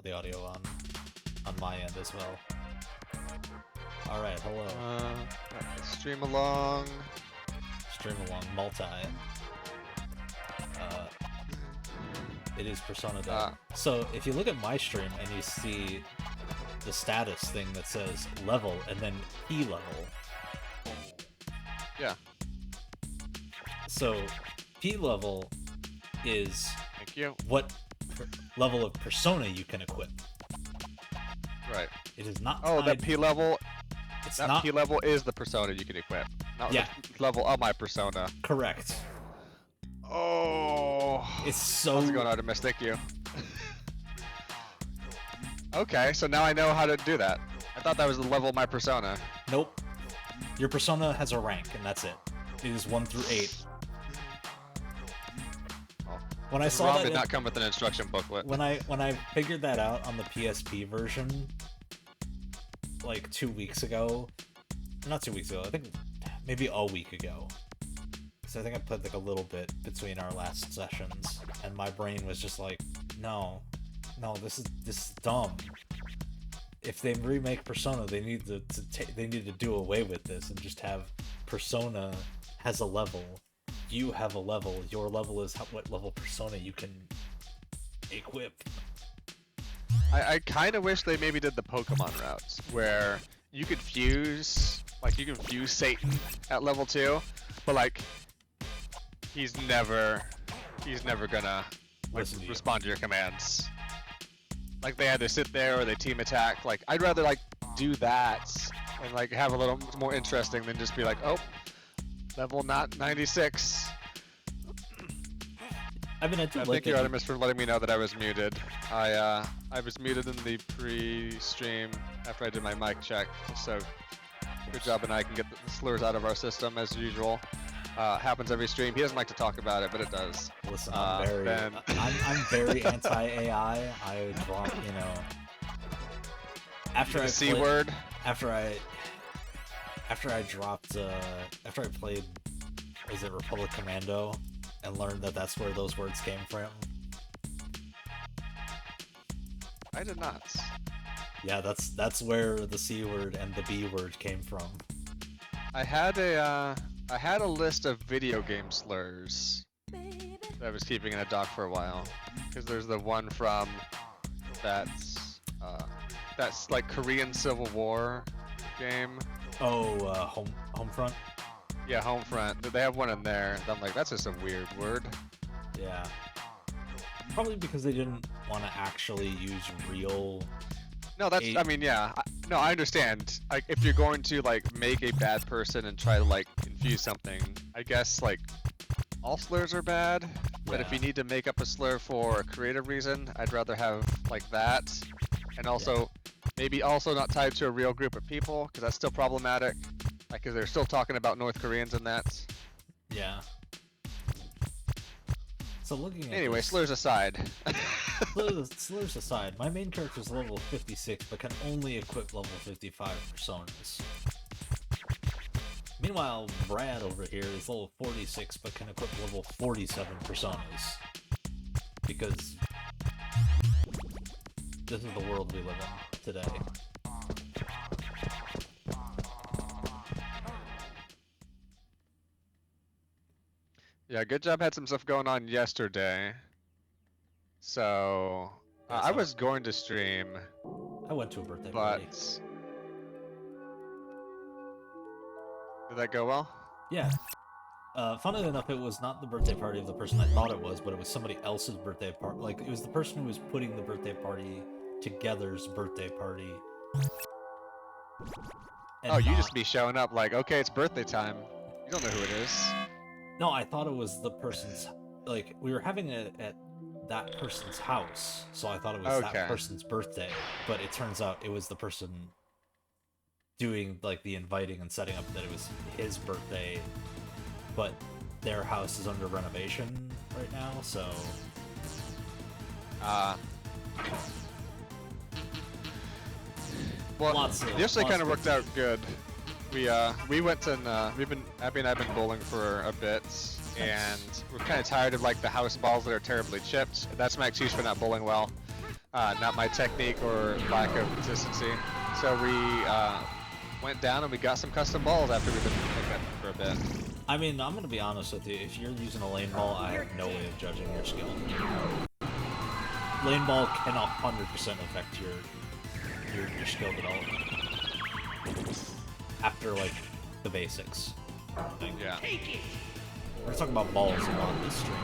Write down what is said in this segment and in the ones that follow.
the audio on my end as well. All right, hello. Stream along. Stream along multi. It is Persona Day. So if you look at my stream and you see the status thing that says level and then P level. Yeah. So P level is Thank you. what level of persona you can equip. Right. It is not. Oh, that P level. It's that not. P level is the persona you can equip. Not Yeah. the level of my persona. Correct. Oh. It's so. How's it going, Artemis? Thank you. Okay, so now I know how to do that. I thought that was the level of my persona. Nope. Your persona has a rank, and that's it. It is 1 through 8. Oh. When I This saw ROM that, did not come with an instruction booklet. when I figured that out on the PSP version, like 2 weeks ago, not 2 weeks ago, I think maybe a week ago. So I think I played like a little bit between our last sessions, and my brain was just like, no, this is dumb. If they remake Persona, they need to do away with this and just have Persona has a level. You have a level. Your level is what level Persona you can equip. I kind of wish they maybe did the Pokemon routes where you could fuse, like you can fuse Satan at level 2, but like he's never gonna like respond to your commands. Like they either sit there or they team attack. Like I'd rather like do that and like have a little more interesting than just be like, oh, level not 96. I mean, I do like thank you, Artemis, for letting me know that I was muted. I was muted in the pre-stream after I did my mic check. So good job, and I can get the slurs out of our system as usual. Happens every stream. He doesn't like to talk about it, but it does. Listen, I'm very anti-AI. I drop, after I C word. After I played, was it Republic Commando, and learned that that's where those words came from. I did not. Yeah, that's where the C word and the B word came from. I had a list of video game slurs that I was keeping in a doc for a while, because there's the one from that's like Korean Civil War game. Oh, Homefront. Yeah, Homefront. They have one in there. And I'm like, that's just a weird word. Yeah. Probably because they didn't want to actually use real. No, that's. I mean, yeah. No, I understand. Like, if you're going to like make a bad person and try to like confuse something, I guess like all slurs are bad. But if you need to make up a slur for a creative reason, I'd rather have like that, and also maybe also not tied to a real group of people, because that's still problematic. Like, because they're still talking about North Koreans and that. Yeah. So looking at anyway, this, slurs aside. slurs aside, my main character is level 56, but can only equip level 55 personas. Meanwhile, Brad over here is level 46, but can equip level 47 personas. Because this is the world we live in today. Yeah, Good Job had some stuff going on yesterday. So I was going to stream. I went to a birthday party. Did that go well? Yeah. Funnily enough, it was not the birthday party of the person I thought it was, but it was somebody else's birthday party. Like, it was the person who was putting the birthday party together's birthday party. And you just be showing up like, okay, it's birthday time. You don't know who it is. No, I thought it was the person's, like, we were having it at that person's house, so I thought it was that person's birthday, but it turns out it was the person doing, like, the inviting and setting up that it was his birthday, but their house is under renovation right now, so... well, yesterday kind of worked out good. We went and Abby and I've been bowling for a bit, and we're kind of tired of like the house balls that are terribly chipped. That's my excuse for not bowling well. not my technique or lack of consistency. So we went down and we got some custom balls after we've been looking at them for a bit. I mean, I'm gonna be honest with you. If you're using a lane ball, I have no way of judging your skill. Lane ball cannot 100% affect your skill development. After like the basics. Yeah. We're talking about balls a lot this stream.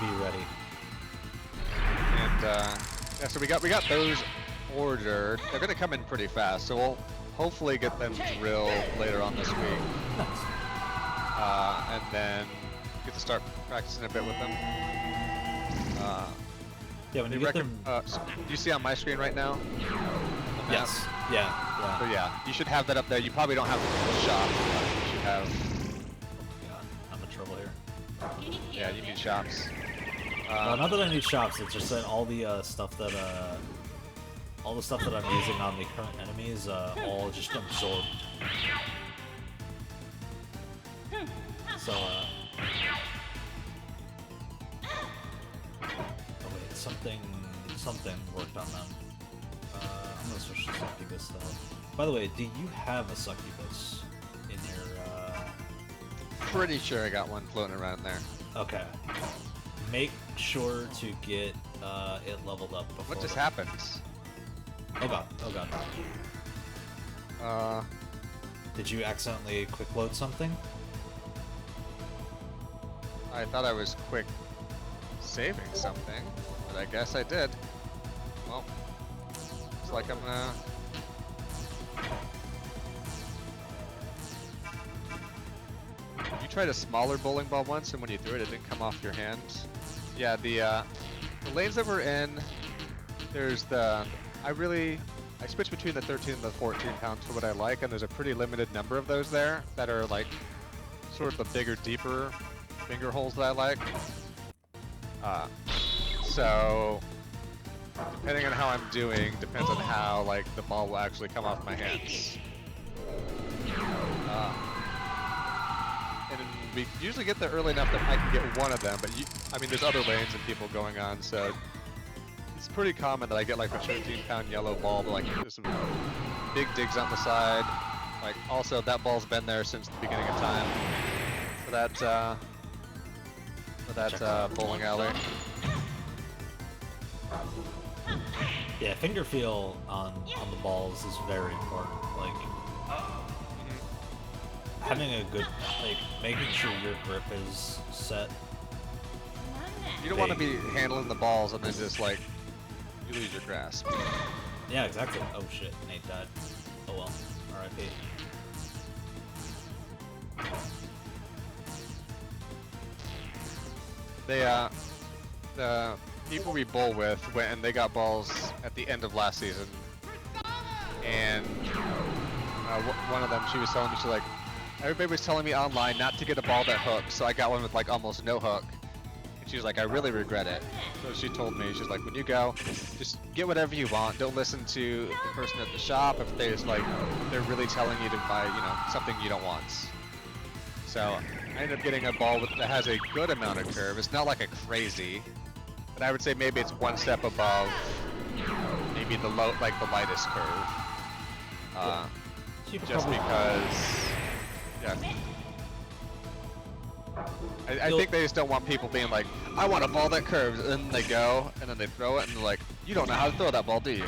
Be ready. And yeah, so we got those ordered. They're gonna come in pretty fast, so we'll hopefully get them drilled later on this week. Nice. And then get to start practicing a bit with them. Yeah, when you get them... so do you see on my screen right now? Yes. Yeah. So yeah, you should have that up there. You probably don't have the full shop. You should have... God, I'm in trouble here. Yeah, you need shops. No, not that I need shops, it's just that all the stuff that I'm using on the current enemies, all just absorbed. So, oh wait, something worked on them. I'm gonna switch to succubus though. By the way, do you have a succubus in your, Pretty sure I got one floating around there. Okay. Make sure to get it leveled up before. What just happened? Oh god, oh god. Did you accidentally quick load something? I thought I was quick saving something, but I guess I did. Well, looks like I'm gonna... You tried a smaller bowling ball once, and when you threw it, it didn't come off your hand. Yeah, the lanes that we're in, there's the... I switch between the 13 and the 14 pounds for what I like, and there's a pretty limited number of those there that are like sort of the bigger, deeper finger holes that I like. So depending on how I'm doing, depends on how like the ball will actually come off my hands. And we usually get there early enough that I can get one of them, but I mean, there's other lanes and people going on, so it's pretty common that I get like a 13-pound yellow ball, but like there's some big digs on the side. Like also that ball's been there since the beginning of time for that bowling alley. Yeah, finger feel on the balls is very important. Like having a good, like making sure your grip is set. You don't want to be handling the balls and then just like you lose your grasp. Yeah, exactly. Oh shit, Nate died. Oh well, R.I.P. The people we bowl with went and they got balls at the end of last season, and one of them, she was telling me, she's like, everybody was telling me online not to get a ball that hooks, so I got one with like almost no hook. And she was like, I really regret it. So she told me, she's like, when you go, just get whatever you want. Don't listen to the person at the shop if they're really telling you to buy, something you don't want. So I ended up getting a ball that has a good amount of curve. It's not like a crazy, but I would say maybe it's one step above maybe the lightest curve. Just because, yeah. I think they just don't want people being like, I want a ball that curves, and then they go, and then they throw it, and they're like, you don't know how to throw that ball, do you?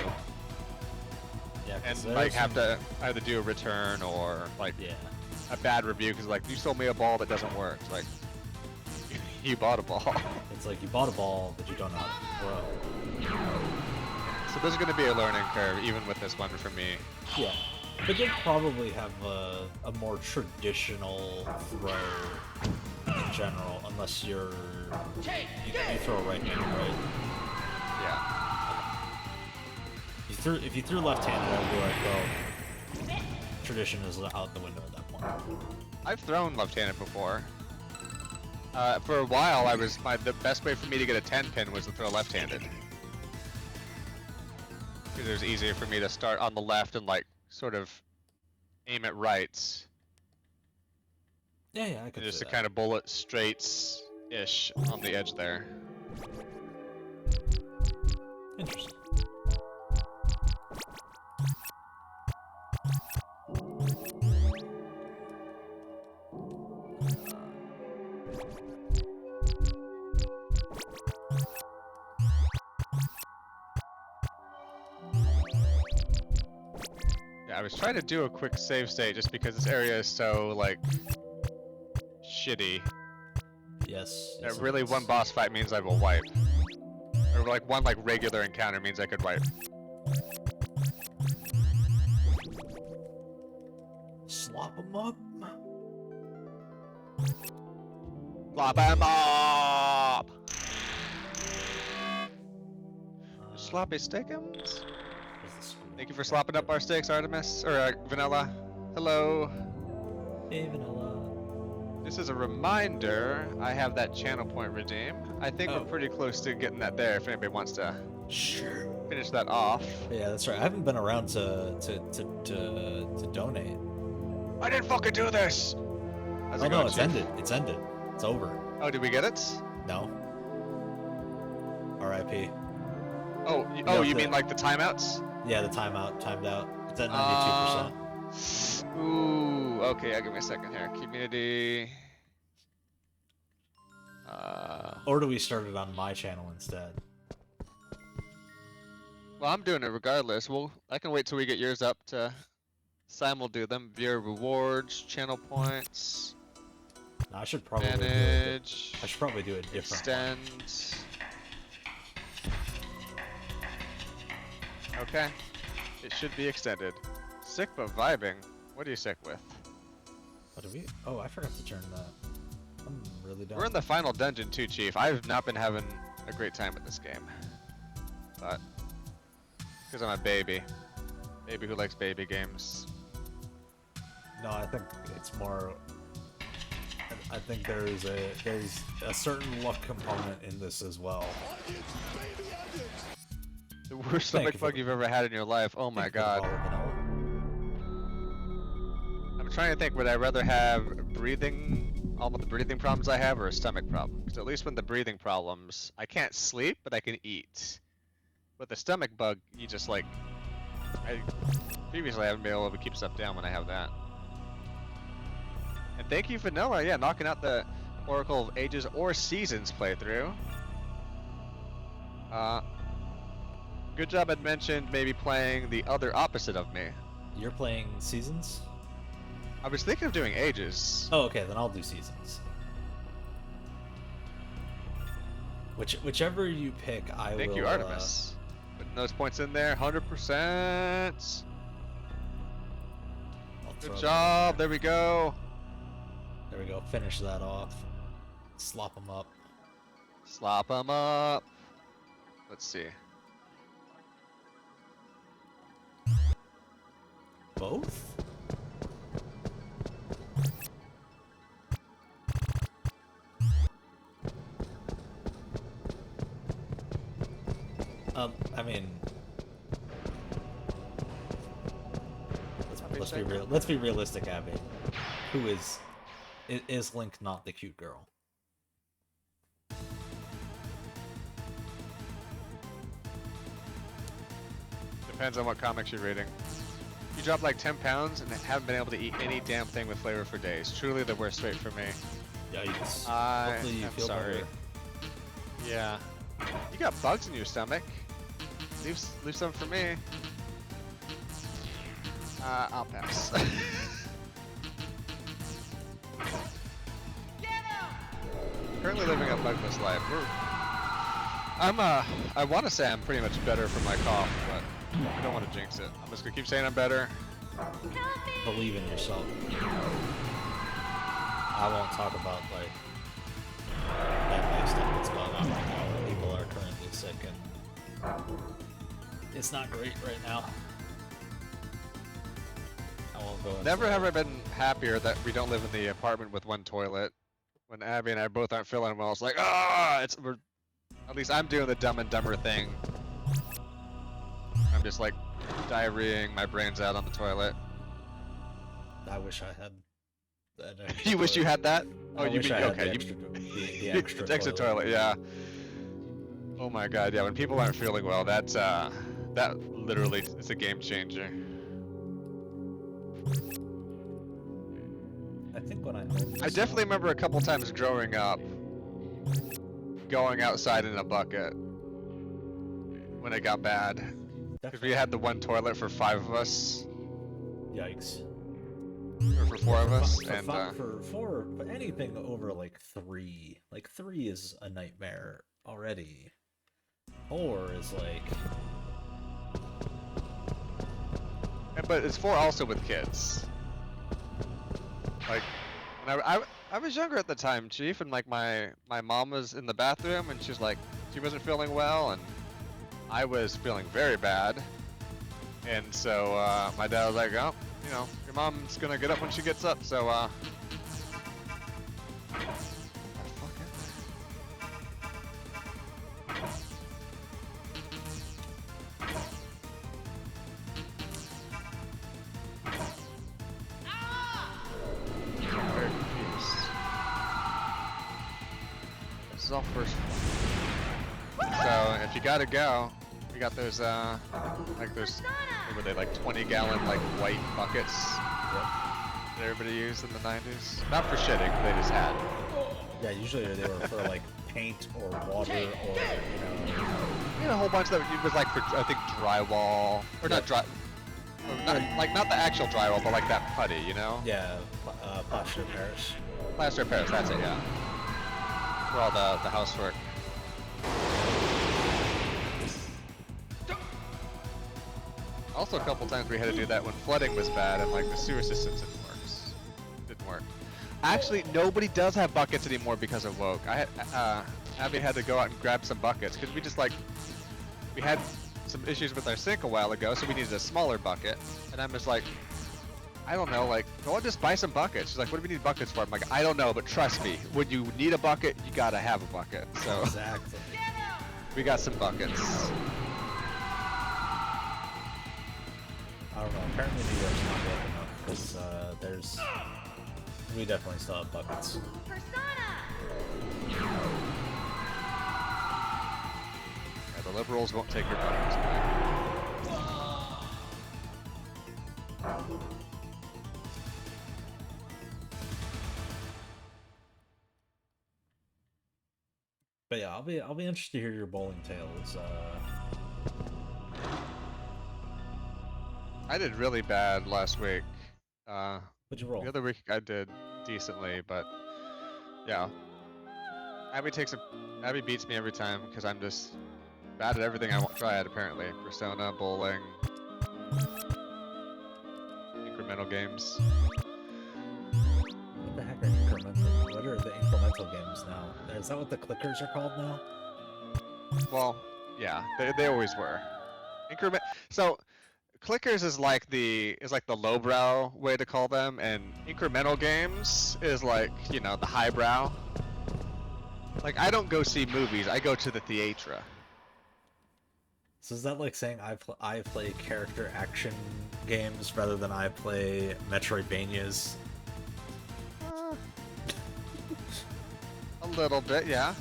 Yeah, and like have to either do a return or like a bad review because like you sold me a ball that doesn't work. It's like you bought a ball. It's like you bought a ball but you don't know how to throw. So there's going to be a learning curve even with this one for me. Yeah, but you'll probably have a more traditional throw in general, unless you throw a right-handed, right? Yeah. If you threw left-handed, I'd be like, well, tradition is out the window at that point. I've thrown left-handed before. For a while, the best way for me to get a 10-pin was to throw left-handed. Because it was easier for me to start on the left and like sort of aim at rights. Yeah, I could. Just to kind of bullet straights-ish on the edge there. Interesting. Yeah, I was trying to do a quick save state just because this area is so, like, shitty. Yes. That yes really one boss fight means I will wipe. Or like one like regular encounter means I could wipe. Slop them up. Slop 'em up! Sloppy steakums? Thank you for slopping up our steaks, Artemis. Or Vanilla. Hello. Hey, Vanilla. This is a reminder, I have that channel point redeemed. I think we're pretty close to getting that there if anybody wants to finish that off. Yeah, that's right. I haven't been around to donate. I didn't fucking do this! How's Oh it no, going, it's Chief? ended. It's ended. It's over. Oh, did we get it? No. R.I.P. Oh, you mean like the timeouts? Yeah, the timed out. It's at 92%. Ooh, okay, give me a second here. Community. Or do we start it on my channel instead? Well, I'm doing it regardless. I can wait till we get yours up to simul do them. Viewer rewards, channel points. No, I should probably manage. I should probably do it different. Extend. Okay. It should be extended. Sick but vibing. What are you sick with? What do we? Oh, I forgot to turn that. I'm really dumb. We're in the final dungeon too, Chief. I've not been having a great time with this game. But because I'm a baby. Baby who likes baby games. No, I think it's more. I think there's a certain luck component in this as well. The worst stomach bug you've ever had in your life. Oh my god. I'm trying to think, would I rather have all of the breathing problems I have, or a stomach problem? Because at least with the breathing problems, I can't sleep, but I can eat. With the stomach bug, you just like, previously I haven't been able to keep stuff down when I have that. And thank you, Vanilla, yeah, knocking out the Oracle of Ages or Seasons playthrough. Good job I'd mentioned maybe playing the other opposite of me. You're playing Seasons? I was thinking of doing Ages. Oh, okay, then I'll do Seasons. Whichever you pick, I will... Thank you, Artemis. Putting those points in there, 100%. Good job, there we go. There we go, finish that off. Slop them up. Slop them up. Let's see. Both? I mean, let's be realistic, Abby. Who is Link not the cute girl? Depends on what comics you're reading. You drop like 10 pounds and haven't been able to eat any damn thing with flavor for days. Truly the worst weight for me. Yikes. Hopefully you feel sorry. Better. Yeah. You got bugs in your stomach. Leave some for me. I'll pass. Currently living a bugless life. I want to say I'm pretty much better from my cough, but I don't want to jinx it. I'm just gonna keep saying I'm better. Believe in yourself. I won't talk about like that stuff that's going on right now. People are currently sick and it's not great right now. I won't go into Never have I been happier that we don't live in the apartment with one toilet. When Abby and I both aren't feeling well, it's like, at least I'm doing the Dumb and Dumber thing. I'm just like diarrheaing my brains out on the toilet. I wish I had that. You wish you had that? Oh, you mean okay? The extra toilet, yeah. Oh my god, yeah, when people aren't feeling well, that literally is a game changer. I think when I definitely remember a couple times growing up going outside in a bucket when it got bad. Because we had the one toilet for 5 of us. Yikes. Or for 4 of us. For, and for 4, but anything over like 3. Like 3 is a nightmare already. 4 is like... But it's 4 also with kids. Like, when I was younger at the time, Chief, and like my mom was in the bathroom and she's like, she wasn't feeling well, and I was feeling very bad. And so my dad was like, oh, you know, your mom's gonna get up when she gets up, so this is all first floor. So if you gotta go, we got those like those, what were they, like 20-gallon like white buckets that everybody used in the 90s? Not for shitting, they just had. Yeah, usually they were for like paint or water or, you know... We had a whole bunch that was like for, I think, drywall, or not dry, or not the actual drywall, but like that putty, you know? Yeah, plaster of Paris. Plaster of Paris, that's it, yeah. For all the housework. Also, a couple times we had to do that when flooding was bad and like the sewer system didn't work. Actually, nobody does have buckets anymore because of Woke. Abby had to go out and grab some buckets because we had some issues with our sink a while ago, so we needed a smaller bucket. And I'm just like, I don't know, like, go and just buy some buckets. She's like, what do we need buckets for? I'm like, I don't know, but trust me, when you need a bucket, you gotta have a bucket. So exactly. We got some buckets. I don't know, apparently New York's not big enough, because we definitely still have buckets. Yeah, the liberals won't take your buckets away. But yeah, I'll be interested to hear your bowling tales. I did really bad last week. What'd you roll? The other week I did decently, but yeah. Abby beats me every time because I'm just bad at everything I try at, apparently. Persona, bowling, incremental games. What the heck are incremental? What are the incremental games now? Is that what the clickers are called now? Well, yeah, they always were. So clickers is like the lowbrow way to call them, and incremental games is like, you know, the highbrow. Like, I don't go see movies, I go to the theatra. So is that like saying I play character action games rather than I play Metroidvanias? A little bit, yeah.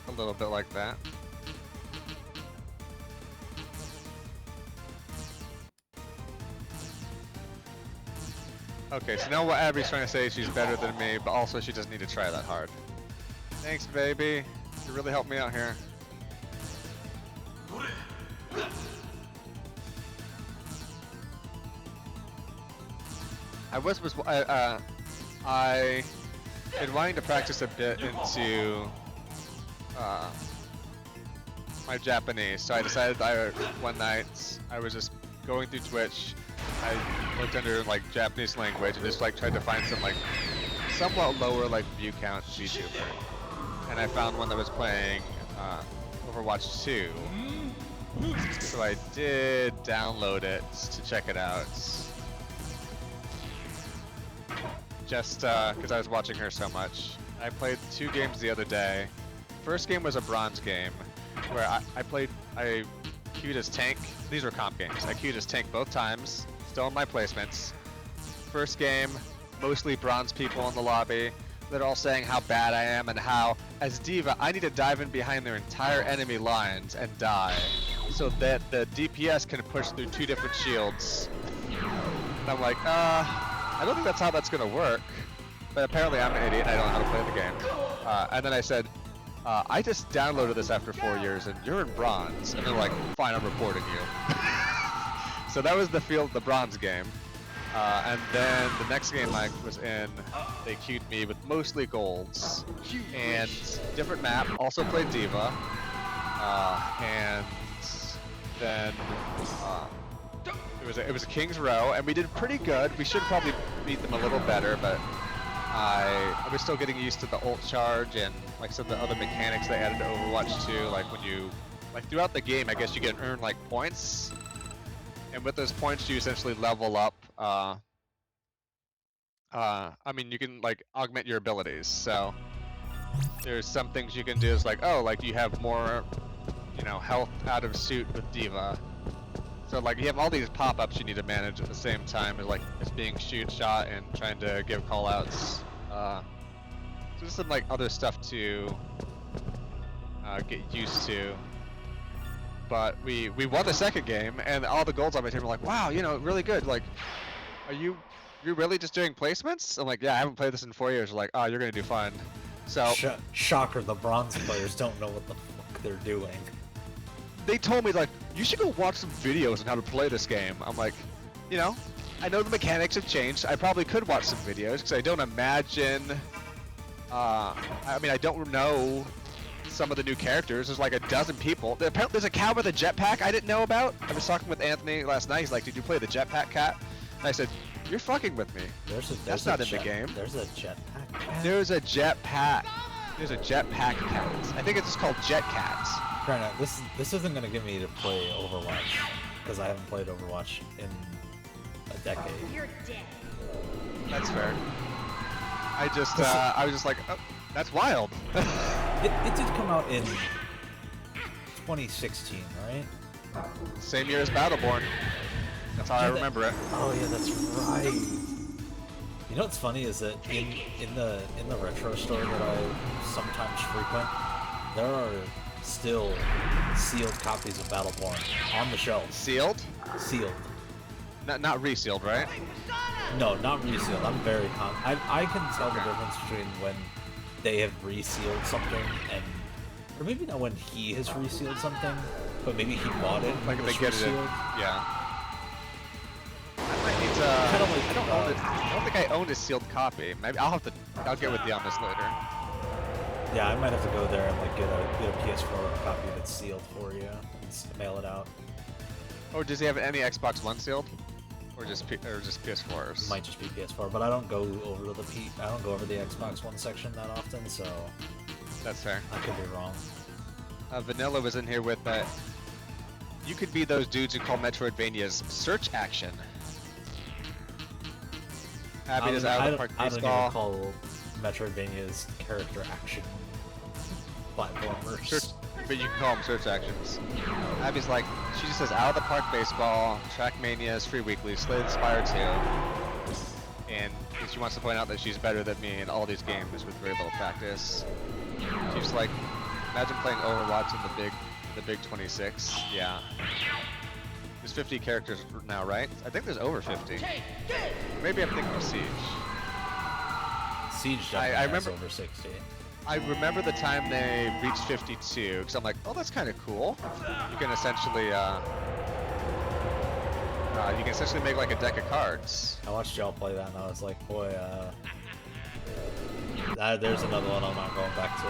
A little bit like that. Okay, so now what Abby's trying to say is she's better than me, but also she doesn't need to try that hard. Thanks, baby. You really helped me out here. I been wanting to practice a bit into my Japanese, so I decided one night I was just going through Twitch. I looked under like Japanese language and just like tried to find some like somewhat lower like view count VTuber, and I found one that was playing Overwatch 2. So I did download it to check it out. Just because I was watching her so much. I played 2 games the other day. First game was a bronze game, where I queued as tank. These were comp games. I queued as tank both times, still in my placements. First game, mostly bronze people in the lobby. they're all saying how bad I am and how, as D.Va, I need to dive in behind their entire enemy lines and die, so that the DPS can push through 2 different shields. And I'm like, I don't think that's how that's gonna work. But apparently I'm an idiot and I don't know how to play the game. And then I said, I just downloaded this after 4 years and you're in bronze. And they're like, fine, I'm reporting you. So that was the bronze game. And then the next game I was in, they queued me with mostly golds. And different map, also played D.Va. And then it was a King's Row, and we did pretty good. We should probably beat them a little better, but I was still getting used to the ult charge and like some of the other mechanics they added to Overwatch 2. Like when you, like throughout the game, I guess you can earn like points, and with those points you essentially level up. I mean, you can like augment your abilities. So there's some things you can do. Is like, oh, like you have more, you know, health out of suit with D.Va. So like you have all these pop-ups you need to manage at the same time as like it's being shot and trying to give call-outs. So there's some like other stuff to get used to. But we won the second game and all the golds on my team were like, wow, you know, really good. Like, you're really just doing placements? I'm like, yeah, I haven't played this in 4 years. They're like, oh, you're gonna do fine. So shocker, the bronze players don't know what the fuck they're doing. They told me, like, you should go watch some videos on how to play this game. I'm like, you know, I know the mechanics have changed. I probably could watch some videos because I don't imagine, I mean, I don't know some of the new characters. There's like a dozen people. Apparently there's a cow with a jetpack I didn't know about. I was talking with Anthony last night. He's like, did you play the jetpack cat? And I said, you're fucking with me. That's not in the game. There's a jetpack cat? There's a jetpack. There's a jetpack cat. I think it's just called jet cats. Granted, this isn't gonna get me to play Overwatch because I haven't played Overwatch in a decade. You're dead. That's fair. I was just like, oh, that's wild. It did come out in 2016, right? Same year as Battleborn. That's how I remember it. Oh yeah, that's right. You know what's funny is that in the retro store that I sometimes frequent, there are still sealed copies of Battleborn on the shelf. Sealed? Sealed. Not resealed, right? No, not resealed. I'm very I can tell the difference between when they have resealed something and, or maybe not when he has resealed something, but maybe he bought it. Like if they get it, yeah. I might need to. I don't think I own a sealed copy. Maybe I'll get with you on this later. Yeah, I might have to go there and like get a PS4 copy that's sealed for you and mail it out. Or does he have any Xbox One sealed, or just PS4s? Might just be PS4, but I don't go over to the Xbox One section that often, so that's fair. I could be wrong. Vanilla was in here with that. You could be those dudes who call Metroidvanias search action. Happy is out of the park baseball. I don't even call Metroidvanias character action platformers. But you can call them search actions. Abby's like, she just says out of the park baseball, Trackmanias, Free Weekly, Slay the Spire 2. And she wants to point out that she's better than me in all these games with very little practice. She's like, imagine playing Overwatch in the big 26. Yeah. There's 50 characters now, right? I think there's over 50. Maybe I'm thinking of Siege. Siege definitely has over 60. I remember the time they reached 52, because I'm like, oh, that's kind of cool. You can essentially make like a deck of cards. I watched y'all play that and I was like, boy, there's another one I'm not going back to.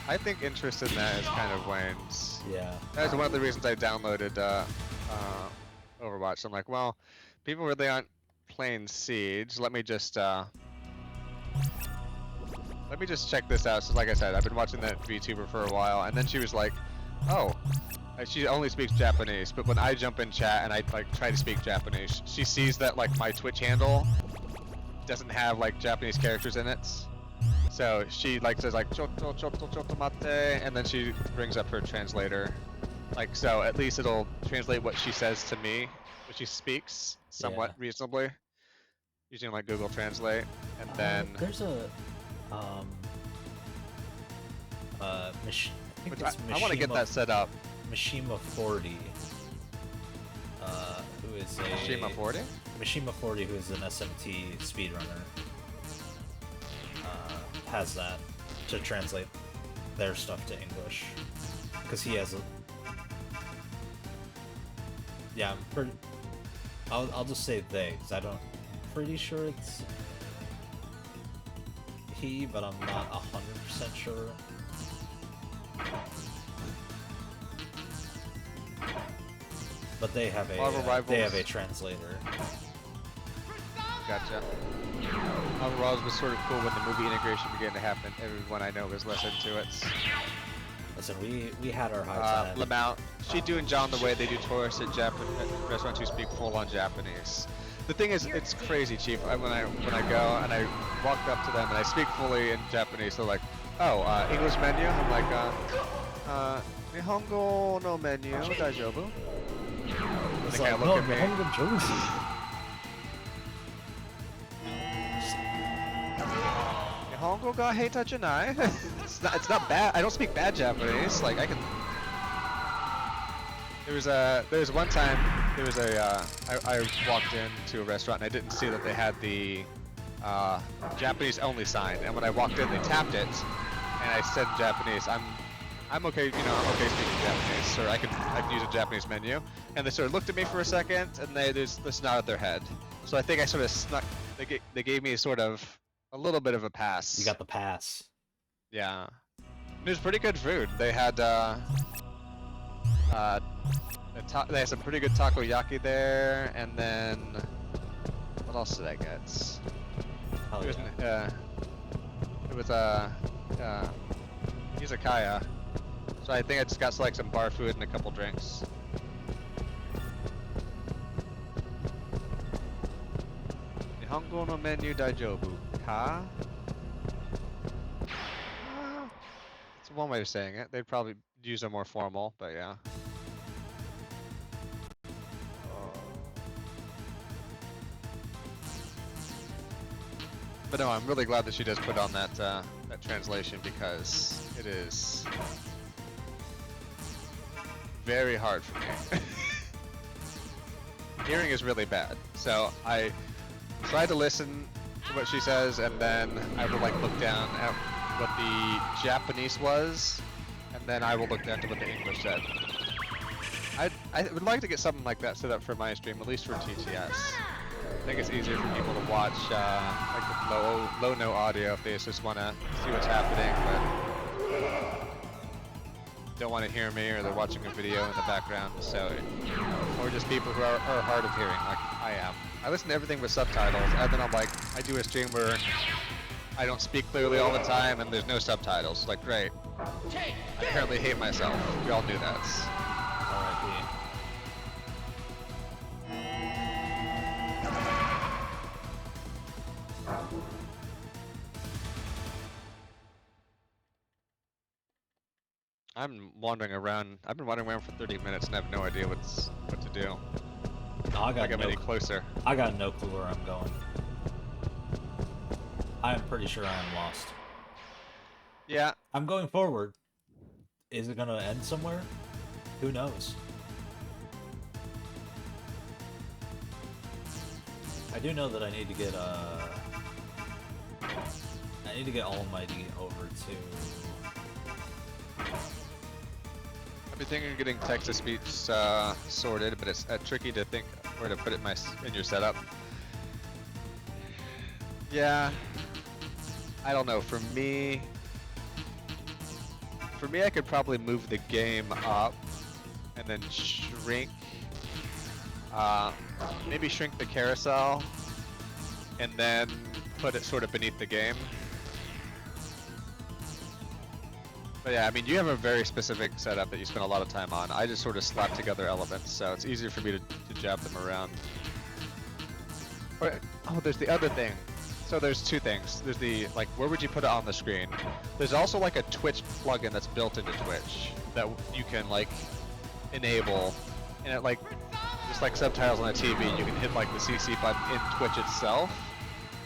I think interest in that is kind of waned. Yeah. That was one of the reasons I downloaded Overwatch. So I'm like, well, people really aren't playing Siege. Let me just check this out. So like I said, I've been watching that VTuber for a while, and then she was like, oh, she only speaks Japanese, but when I jump in chat and I like try to speak Japanese, she sees that like my Twitch handle doesn't have like Japanese characters in it. So she like says like chotomate, and then she brings up her translator. Like, so at least it'll translate what she says to me, what she speaks somewhat reasonably, using like Google Translate. and then there's a I think it's I want to get that set up. Mishima 40, who is a Mishima 40? Mishima 40, who is an SMT speedrunner, has that to translate their stuff to English, because he has a. Yeah, I'm pretty. I'll just say they, because I don't. Pretty sure it's he, but I'm not 100% sure. But they have a translator. Gotcha. Marvel Rivals was sort of cool when the movie integration began to happen. Everyone I know was less into it. Listen, we had our high time. Lamount, she doing John the way they do tourists at restaurants who speak full-on Japanese. The thing is, it's crazy, Chief. When I go and I walk up to them and I speak fully in Japanese, they're like, "Oh, English menu?" I'm like, "Nihongo no menu, daijoubu?" It's They like, kind of look at me. Nihongo Josie. Nihongo ga heita janai? It's not bad. I don't speak bad Japanese. Like I can. There was one time I walked into a restaurant and I didn't see that they had the Japanese only sign, and when I walked in they tapped it and I said in Japanese, I'm okay, you know, I'm okay speaking Japanese, or I can use a Japanese menu, and they sort of looked at me for a second and they just nodded their head. So I think I sort of snuck. They gave me sort of a little bit of a pass. You got the pass. Yeah. It was pretty good food. They had they had some pretty good takoyaki there, and then what else did I get? Oh, It was izakaya. So I think I just got like some bar food and a couple drinks. Nihongo no menu daijoubu ka? It's one way of saying it. They'd probably use a more formal, but yeah. But no, I'm really glad that she does put on that that translation, because it is very hard for me. Hearing is really bad, so I try to listen to what she says, and then I will like look down at what the Japanese was, and then I will look down to what the English said. I would like to get something like that set up for my stream, at least for TTS. I think it's easier for people to watch like with low no audio if they just want to see what's happening, but don't want to hear me, or they're watching a video in the background, so, or just people who are hard of hearing like I am. I listen to everything with subtitles, and then I'm like, I do a stream where I don't speak clearly all the time and there's no subtitles. Like, great. I currently hate myself. We all knew that. R.I.P. I'm wandering around. I've been wandering around for 30 minutes and I have no idea what to do. No, I got I'm any closer. I got no clue where I'm going. I am pretty sure I am lost. Yeah. I'm going forward. Is it gonna end somewhere? Who knows? I do know that I need to get Almighty over to. I've been thinking of getting text-to-speech sorted, but it's tricky to think where to put it in your setup. Yeah, I don't know. For me, I could probably move the game up and then shrink. Maybe shrink the carousel and then put it sort of beneath the game. But yeah, I mean, you have a very specific setup that you spend a lot of time on. I just sort of slap together elements, so it's easier for me to jab them around. Oh, there's the other thing. So there's two things. There's the, like, where would you put it on the screen? There's also like a Twitch plugin that's built into Twitch that you can like enable, and it like, just like subtitles on a TV, you can hit like the CC button in Twitch itself,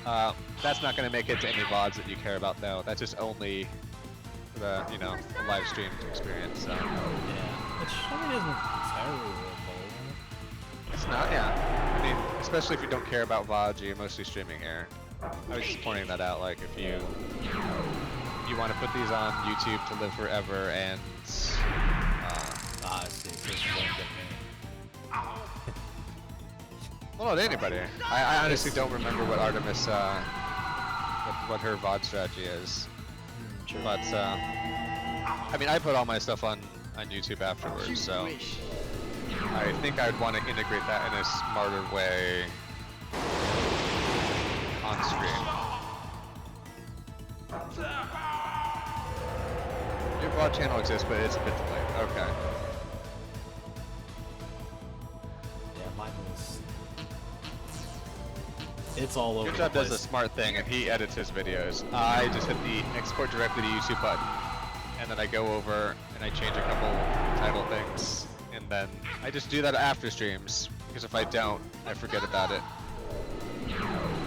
That's not gonna make it to any VODs that you care about though. That's just only for the, you know, the live stream experience. So. Yeah, which I mean isn't terrible. It's not, yeah. I mean, especially if you don't care about VODs, you're mostly streaming here. I was just pointing that out. Like, if you want to put these on YouTube to live forever and I see. So you don't get me. well, not anybody. I honestly don't remember what Artemis what her VOD strategy is. True. But I mean, I put all my stuff on YouTube afterwards, so I think I'd want to integrate that in a smarter way on stream. Your VOD channel exists, but it's a bit delayed. Okay. Yeah, mine was. It's all over. Your job the place. does a smart thing, and he edits his videos. I just hit the export directly to YouTube button, and then I go over and I change a couple title things, and then I just do that after streams, because if I don't, I forget about it.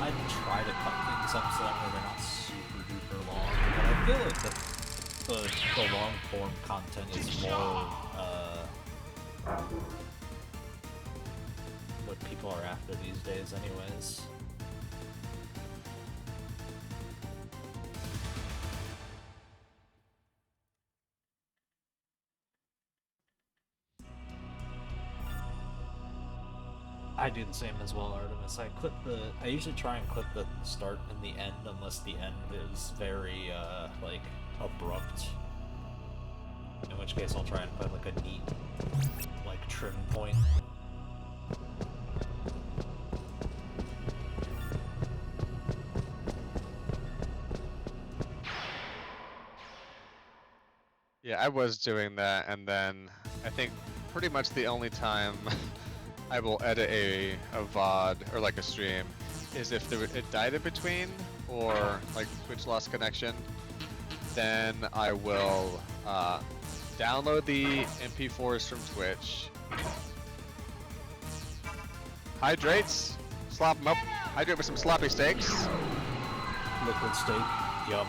I try to cut things up so that way they're not super duper long, but I feel like the long form content is more what people are after these days anyways. I do the same as well, Artemis. I usually try and clip the start and the end, unless the end is very, like, abrupt. In which case I'll try and put, like, a neat, like, trim point. Yeah, I was doing that, and then I think pretty much the only time I will edit a VOD or like a stream is if it died in between or like Twitch lost connection. Then I will download the MP4s from Twitch. Hydrates, slop them up, hydrate with some sloppy steaks. Liquid steak, yum.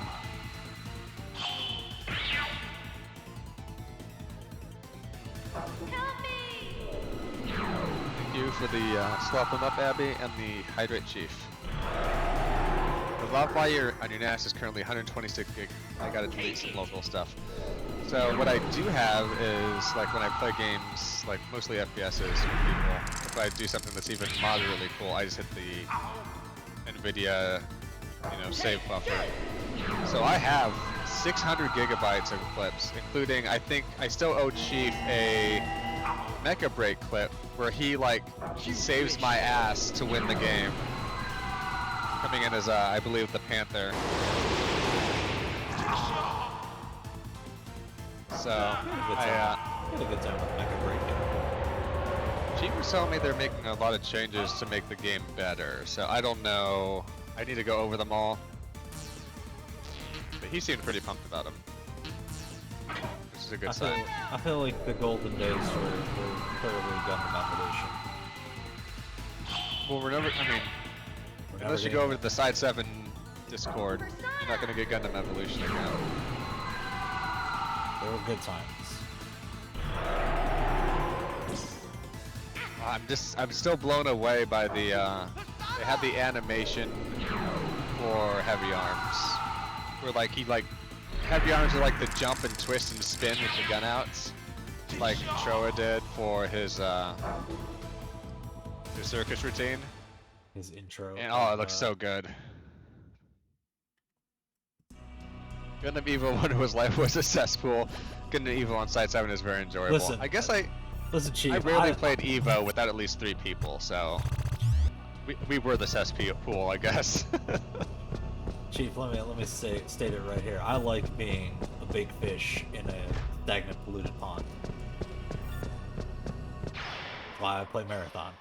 Thank you for the slop them up, Abby, and the hydrate chief. The log file on your NAS is currently 126 gig. I gotta delete some local stuff. So what I do have is, like, when I play games, like mostly FPSs with people, if I do something that's even moderately cool, I just hit the NVIDIA, save buffer. So I have 600 gigabytes of clips, including, I think, I still owe Chief a Mecha Break clip where he saves my ass to win the game. Coming in as, I believe, the Panther. So, had a good time with Mecha Break. Chief was telling me they're making a lot of changes to make the game better, so I don't know. I need to go over them all. But he seemed pretty pumped about them. Which is a good sign. I feel like the golden days were clearly Gundam Evolution. Well, unless you go over to the Side 7 Discord, you're not going to get Gundam Evolution again. They were good times. I'm still blown away by the, they had the animation for Heavy Arms. Where Heavy Arms are like the jump and twist and spin with the gun outs. Like Troa did for his circus routine. His intro. And oh, it looks so good. Gundam Evo when his life was a cesspool. Gundam Evo on Side 7 is very enjoyable. Listen, Listen, Chief. I rarely played Evo without at least 3 people, so we were the cesspool, I guess. Chief, let me state it right here. I like being a big fish in a stagnant polluted pond. That's why I play Marathon.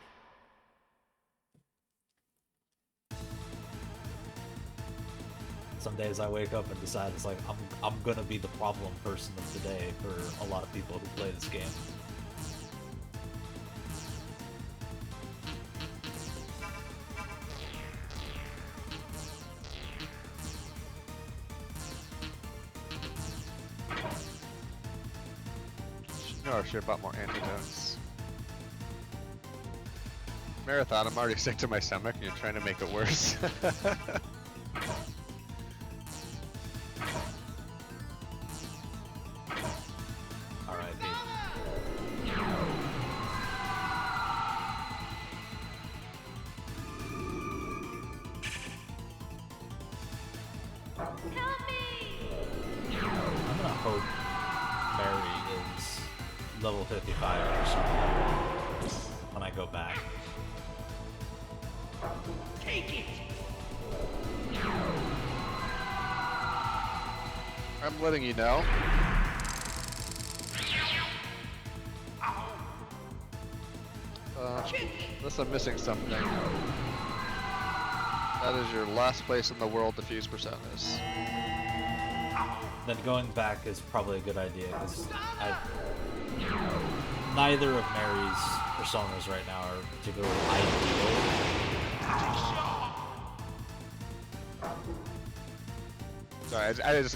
Some days I wake up and decide it's like I'm gonna be the problem person of the day for a lot of people who play this game. No, I should have bought more antidotes. Marathon, I'm already sick to my stomach and you're trying to make it worse. R.I.P. I'm gonna hope Mary is level 55 or something when I go back. Take it! I'm letting you know. Unless I'm missing something. That is your last place in the world to fuse personas. Then going back is probably a good idea, because neither of Mary's personas right now are particularly ideal. Sorry, I was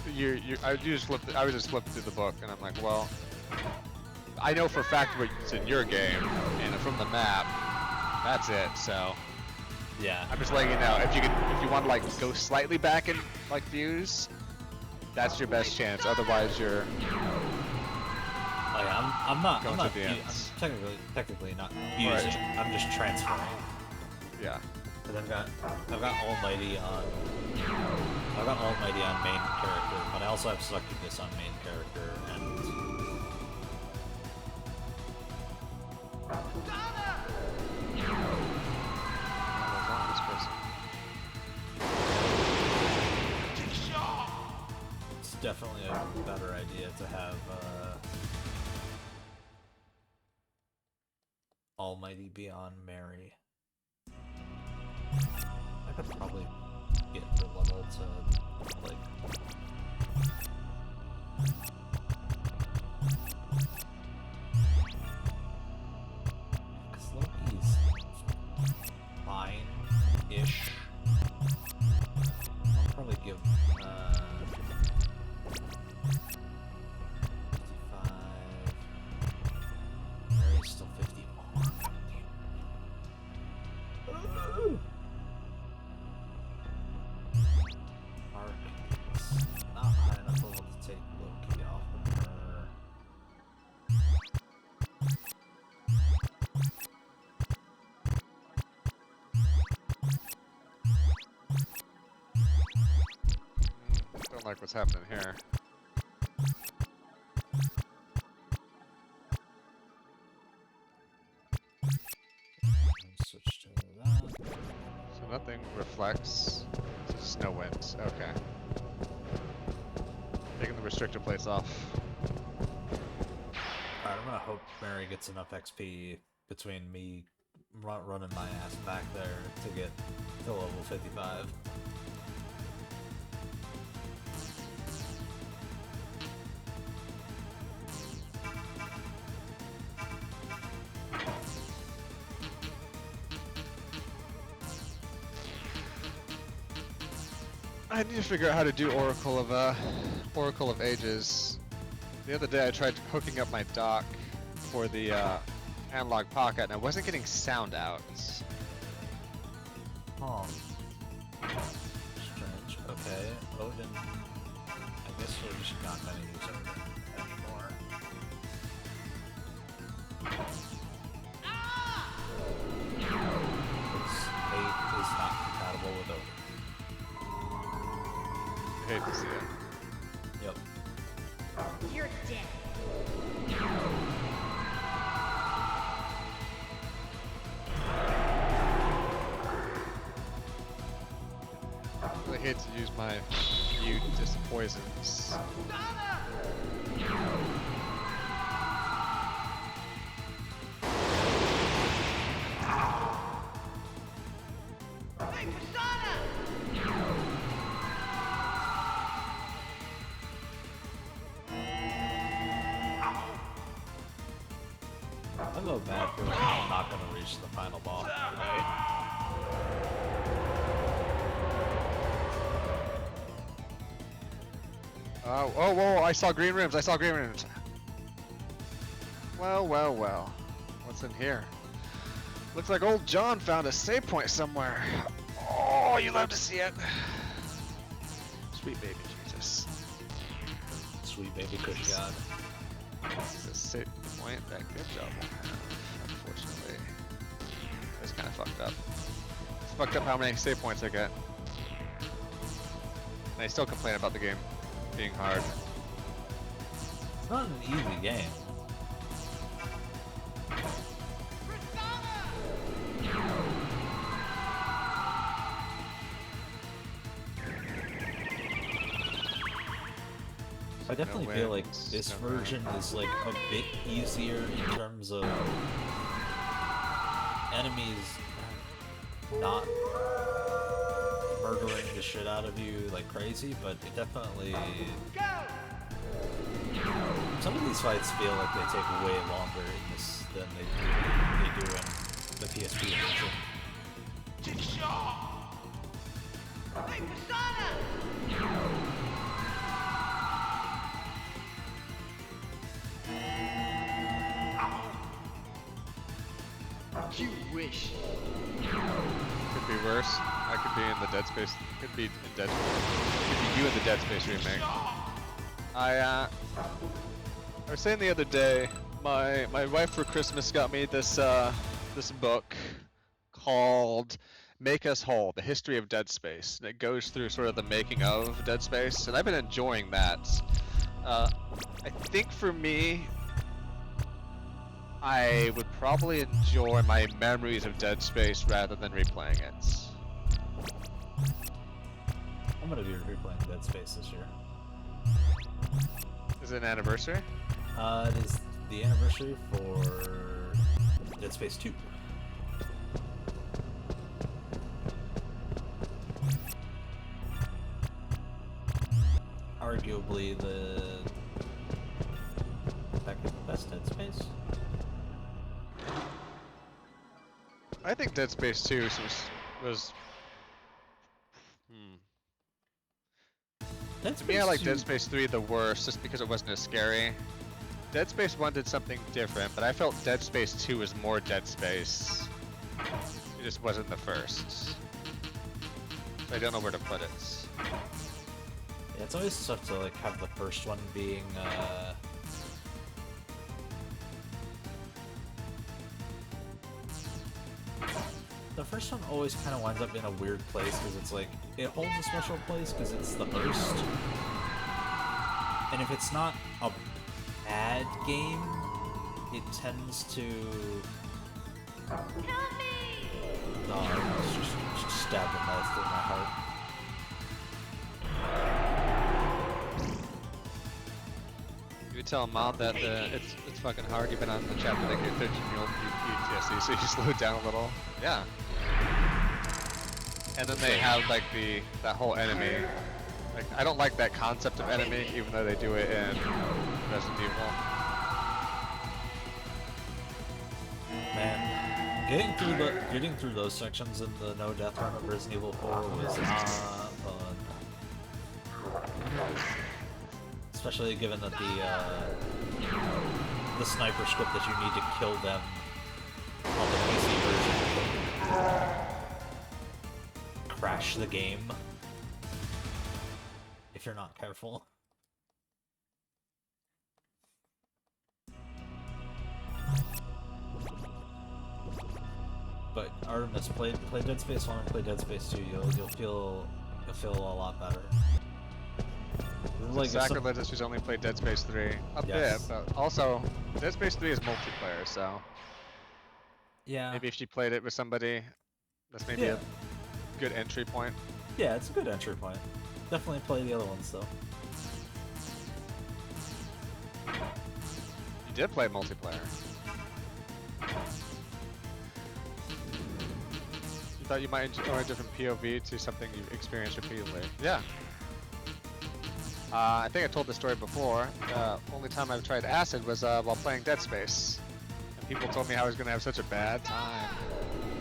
just flipping through the book, and I'm like, well, I know for a fact what's in your game, and from the map, that's it. So Yeah. I'm just letting you know, if you want to like go slightly back and like fuse, that's your best chance. Otherwise, you're Oh yeah, I'm not technically not using. Right. I'm just transferring. yeah. Because I've got Almighty on main character, but I also have selected this on main character and it's definitely a better idea to have Almighty be on Mary. I could probably get her level to like because Loki's fine-ish. I'll probably give 55. Mary's still 54. Mark is not high enough level to take Loki off of her. Don't like what's happening here. Switch to that. So nothing reflects. It's just no winds. Okay. Taking the restrictor plates off. Alright, I'm gonna hope Mary gets enough XP between me running my ass back there to get to level 55. I need to figure out how to do Oracle of Ages. The other day I tried hooking up my dock for the analog pocket and I wasn't getting sound out. Oh. Strange. Okay, Odin. I guess we're just not gonna use Odin anymore. Because 8 is not compatible with Odin. I hate to see it. Yep. You're dead. I really hate to use my mute poisons. Hey, Persona! I'm a little mad for I'm not gonna reach the final boss today. Oh, whoa, I saw green rooms. I saw green rooms. Well, well, well. What's in here? Looks like old John found a save point somewhere. Oh, you love to see it. Sweet baby Jesus. Sweet baby, good God. This is a save point that good job will have, unfortunately. It's kind of fucked up. It's fucked up how many save points I get. And I still complain about the game being hard. It's not an easy game. I definitely feel like this version is like a bit easier in terms of enemies not murdering the shit out of you like crazy, but it definitely... Some of these fights feel like they take way longer in this than they do in the PSP version. Hey, Persona! You wish. Could be worse. I could be in the Dead Space. Could be in Dead. Could be you in the Dead Space remake. I was saying the other day, my wife for Christmas got me this this book called "Make Us Whole: The History of Dead Space." And it goes through sort of the making of Dead Space, and I've been enjoying that. I think for me, I would probably enjoy my memories of Dead Space rather than replaying it. I'm gonna be replaying Dead Space this year. Is it an anniversary? It is the anniversary for Dead Space 2. Arguably the best Dead Space. I think Dead Space 2 was Dead to me, Space I like 2 Dead Space 3 the worst just because it wasn't as scary. Dead Space 1 did something different, but I felt Dead Space 2 was more Dead Space. It just wasn't the first. So I don't know where to put it. Yeah, it's always tough to like have the first one being the first one always kind of winds up in a weird place because it's like it holds a special place because it's the first, and if it's not a bad game, it tends to Help me! just stab the knife through my heart. You tell Mom that it's fucking hard. You've been on the chapter like your 13-year-old PTSD, so you slow it down a little. Yeah. And then they have like that whole enemy. Like I don't like that concept of enemy, even though they do it in Resident Evil. Man, getting through those sections in the no death run of Resident Evil 4 was not fun. Especially given that the sniper script that you need to kill them on the PC version crash the game if you're not careful. But Artemis, play Dead Space 1 and play Dead Space 2. You'll feel a lot better. Like sacrilege if she's only played Dead Space 3 a bit, but also Dead Space 3 is multiplayer, so yeah, maybe if she played it with somebody, that's maybe a good entry point. Yeah, it's a good entry point. Definitely play the other ones though. You did play multiplayer. You thought you might enjoy a different POV to something you've experienced repeatedly. Yeah. I think I told this story before. Only time I've tried acid was while playing Dead Space. And people told me I was going to have such a bad time.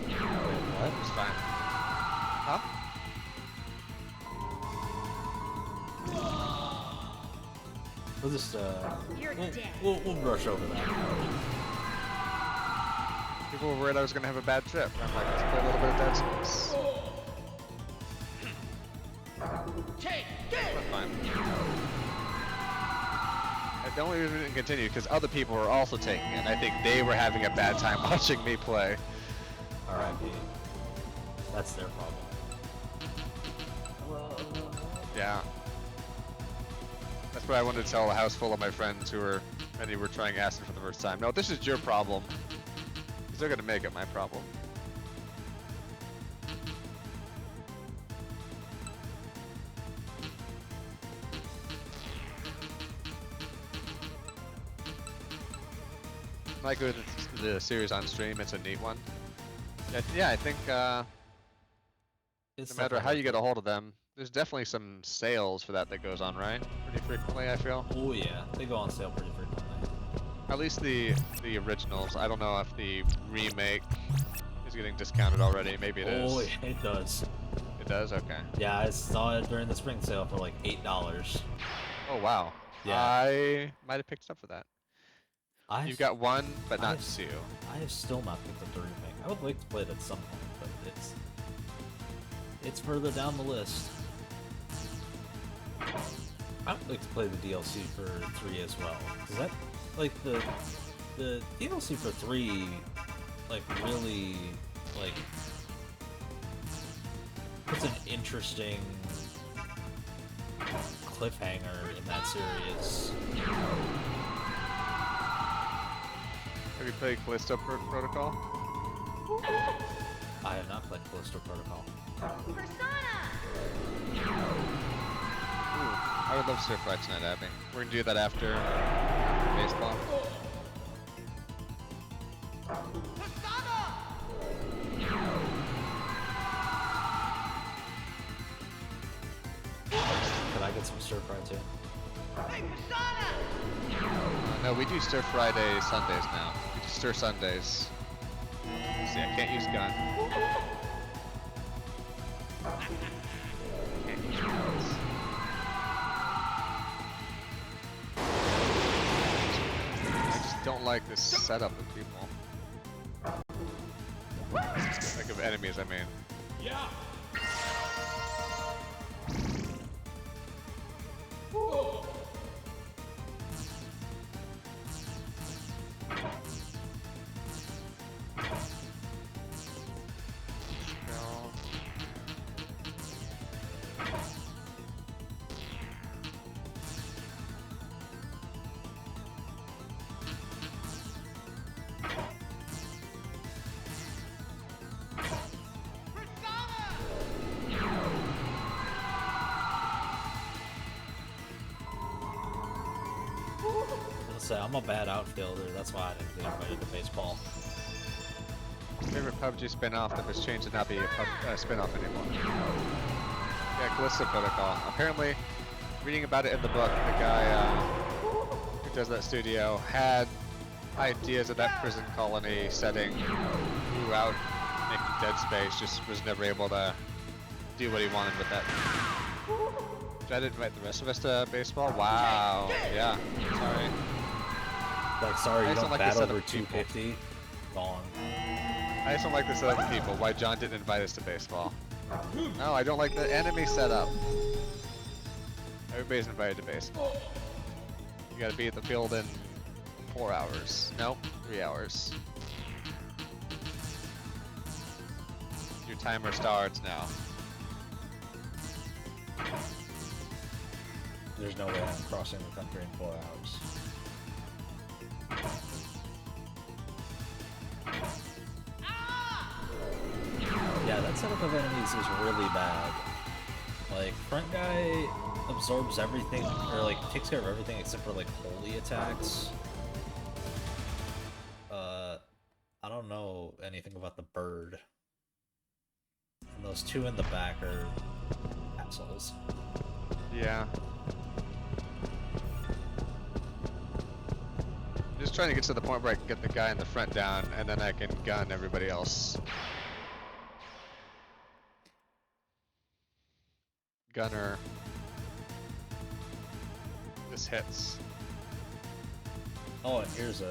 Wait, what? It was fine. Huh? We'll just You're we'll, dead. we'll brush over that. People were worried I was gonna have a bad trip. I'm like, let's play a little bit of Dead Space. Take this! That's fine. And the only reason we didn't continue because other people were also taking it. And I think they were having a bad time watching me play. R.I.P. That's their problem. Yeah. That's what I wanted to tell a house full of my friends who were, many were trying acid for the first time. No, this is your problem. Because they're gonna make it my problem. Like with the series on stream, it's a neat one. Yeah, I think It's no matter how you get a hold of them, there's definitely some sales for that goes on, right? Pretty frequently, I feel. Oh yeah, they go on sale pretty frequently. At least the originals. I don't know if the remake is getting discounted already. Maybe it is. Oh yeah, it does. It does? Okay. Yeah, I saw it during the spring sale for like $8. Oh, wow. Yeah. I might have picked it up for that. I've, You've got one, but not I've- two. I have still not picked up the remake. I would like to play it at some point, but it's further down the list. I would like to play the DLC for 3 as well. Cause that, like the DLC for 3, like really, like puts an interesting cliffhanger in that series. Have you played Callisto Protocol? I have not played Callisto Protocol. Persona! Ooh, I would love Stir Fry tonight, Abby. We're gonna do that after baseball. Persona! Could I get some stir fry too? Hey, Persona! No, we do Stir Friday Sundays now. We do Stir Sundays. See, I can't use gun. Can't use guns. I just don't like this setup of people. Like of enemies, I mean. Yeah! No. Let's say I'm a bad outfielder. That's why I didn't get invited to baseball. Favorite PUBG spin-off that was changed to not be a spin-off anymore. Yeah, Callisto Protocol. Apparently, reading about it in the book, the guy who does that studio had ideas of that prison colony setting throughout making Dead Space, just was never able to do what he wanted with that. Did I invite the rest of us to baseball? Wow. Yeah. Sorry. Like, sorry, I you just don't don't like bat the over setup people. 250. Gone. I just don't like the setup of people. Why John didn't invite us to baseball. No, I don't like the enemy setup. Everybody's invited to baseball. You gotta be at the field in 4 hours. Nope, 3 hours. Your timer starts now. There's no way I'm crossing the country in 4 hours. Yeah, that setup of enemies is really bad. Like, front guy absorbs everything, or like takes care of everything except for like holy attacks. I don't know anything about the bird. And those two in the back are assholes. Yeah. Just trying to get to the point where I can get the guy in the front down, and then I can gun everybody else. Gunner. This hits. Oh, and here's an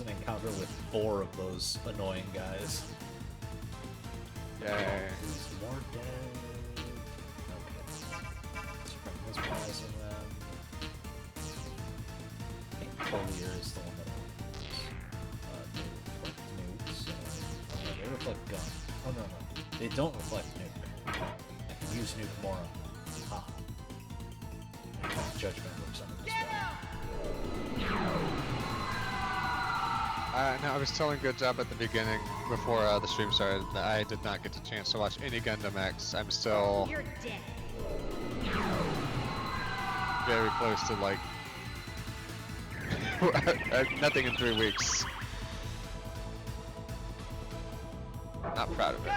encounter with 4 of those annoying guys. Yay. Is more dead? Okay. Mesmerizing them. I think Collier is the one that they reflect nukes. Oh no, they reflect gun. Oh no. They don't reflect nuke. I can use nuke more on them. Ha. Judgment works on them as well. No, I was telling Good Job at the beginning, before the stream started, that I did not get a chance to watch any Gundam X. I'm still You're dead. very close to, like, nothing in 3 weeks. Not proud of it.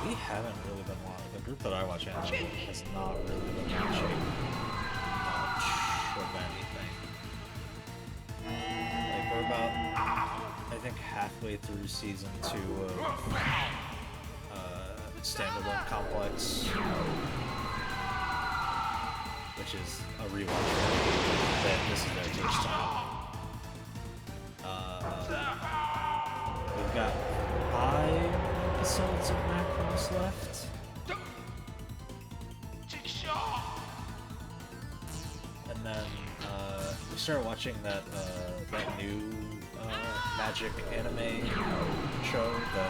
We haven't really been watching. The group that I watch anime has not really been watching much of anything. Like, we're about, I think, halfway through season 2 of Standalone Complex, which is a rewatch. That this is their first time. We've got 5 episodes of Macross left. And then we started watching that new magic anime show, the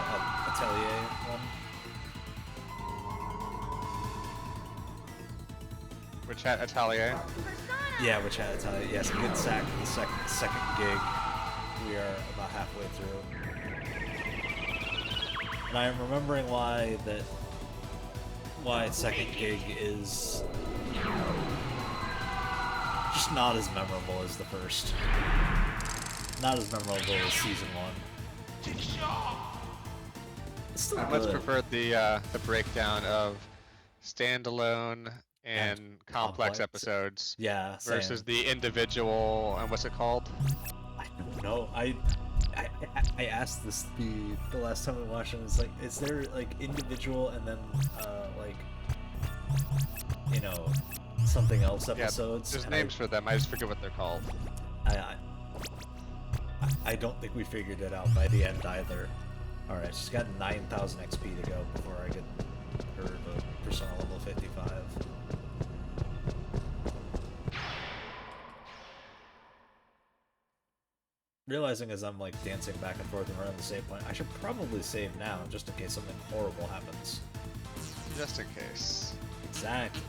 Atelier one. Which at Atelier? Yeah, which had Atelier. Yes, good sack. The second gig. We are about halfway through. And I am remembering why second gig is just not as memorable as the first. Not as memorable as season 1. It's still I good. much preferred the breakdown of standalone and complex episodes Yeah, versus same. the individual, and what's it called? I don't know. I asked this the last time we watched it. It's like, is there like individual and then like, you know, something else episodes? There's And names for them. I just forget what they're called. I don't think we figured it out by the end either. All right, she's got 9,000 XP to go before I get her to Persona level 55. Realizing as I'm like dancing back and forth and around the save point, I should probably save now just in case something horrible happens. Just in case. Exactly.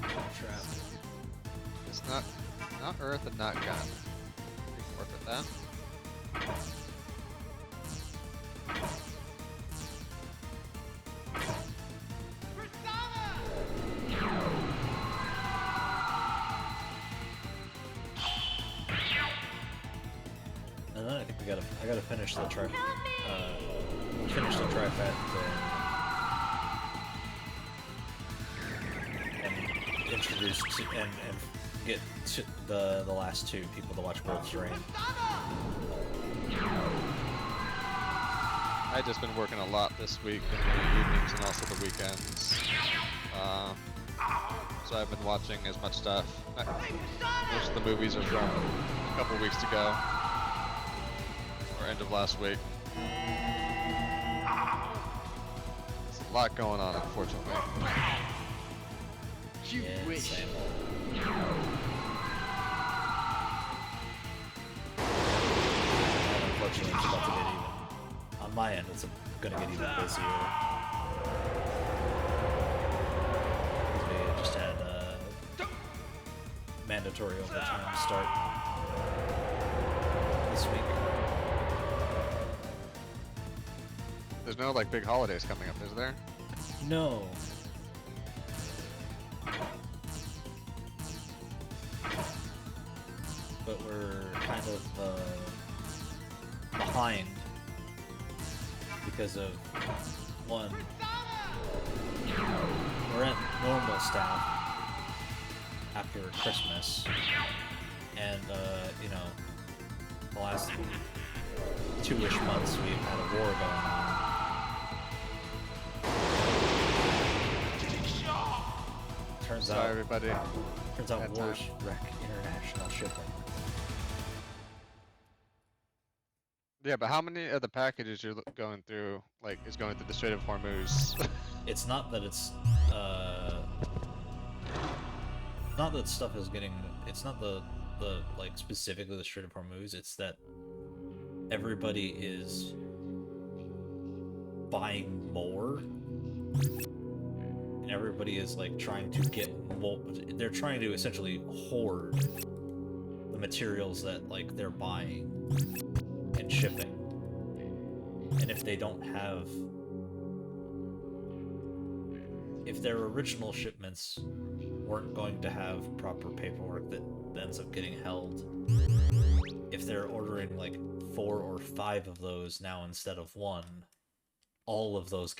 Alright, trap. It's not Earth and not Gun. We can work with that. And then I think I gotta finish the trifecta and introduce and get to the last 2 people to watch Wolf's Rain. I've just been working a lot this week in the evenings and also the weekends. So I've been watching as much stuff. Most of the movies are from a couple weeks ago. Or end of last week. There's a lot going on, unfortunately. Yeah, same. Unfortunately, it's about to get even. On my end, it's gonna get even busier. Because we just had mandatory overtime start this week. There's no like big holidays coming up, is there? No. But we're kind of behind because of one, we're at normal staff after Christmas, and you know, the last 2-ish months we've had a war going on, Turns Sorry, out, everybody. turns out Bad wars time. wreck international shipping. Yeah, but how many of the packages you're going through, like, is going through the Strait of Hormuz? It's not that it's not that stuff is getting. It's not the like specifically the Strait of Hormuz. It's that everybody is buying more, and everybody is like trying to get more. They're trying to essentially hoard the materials that like they're buying and shipping. And if they don't have, if their original shipments weren't going to have proper paperwork that ends up getting held, if they're ordering like 4 or 5 of those now instead of 1, all of those get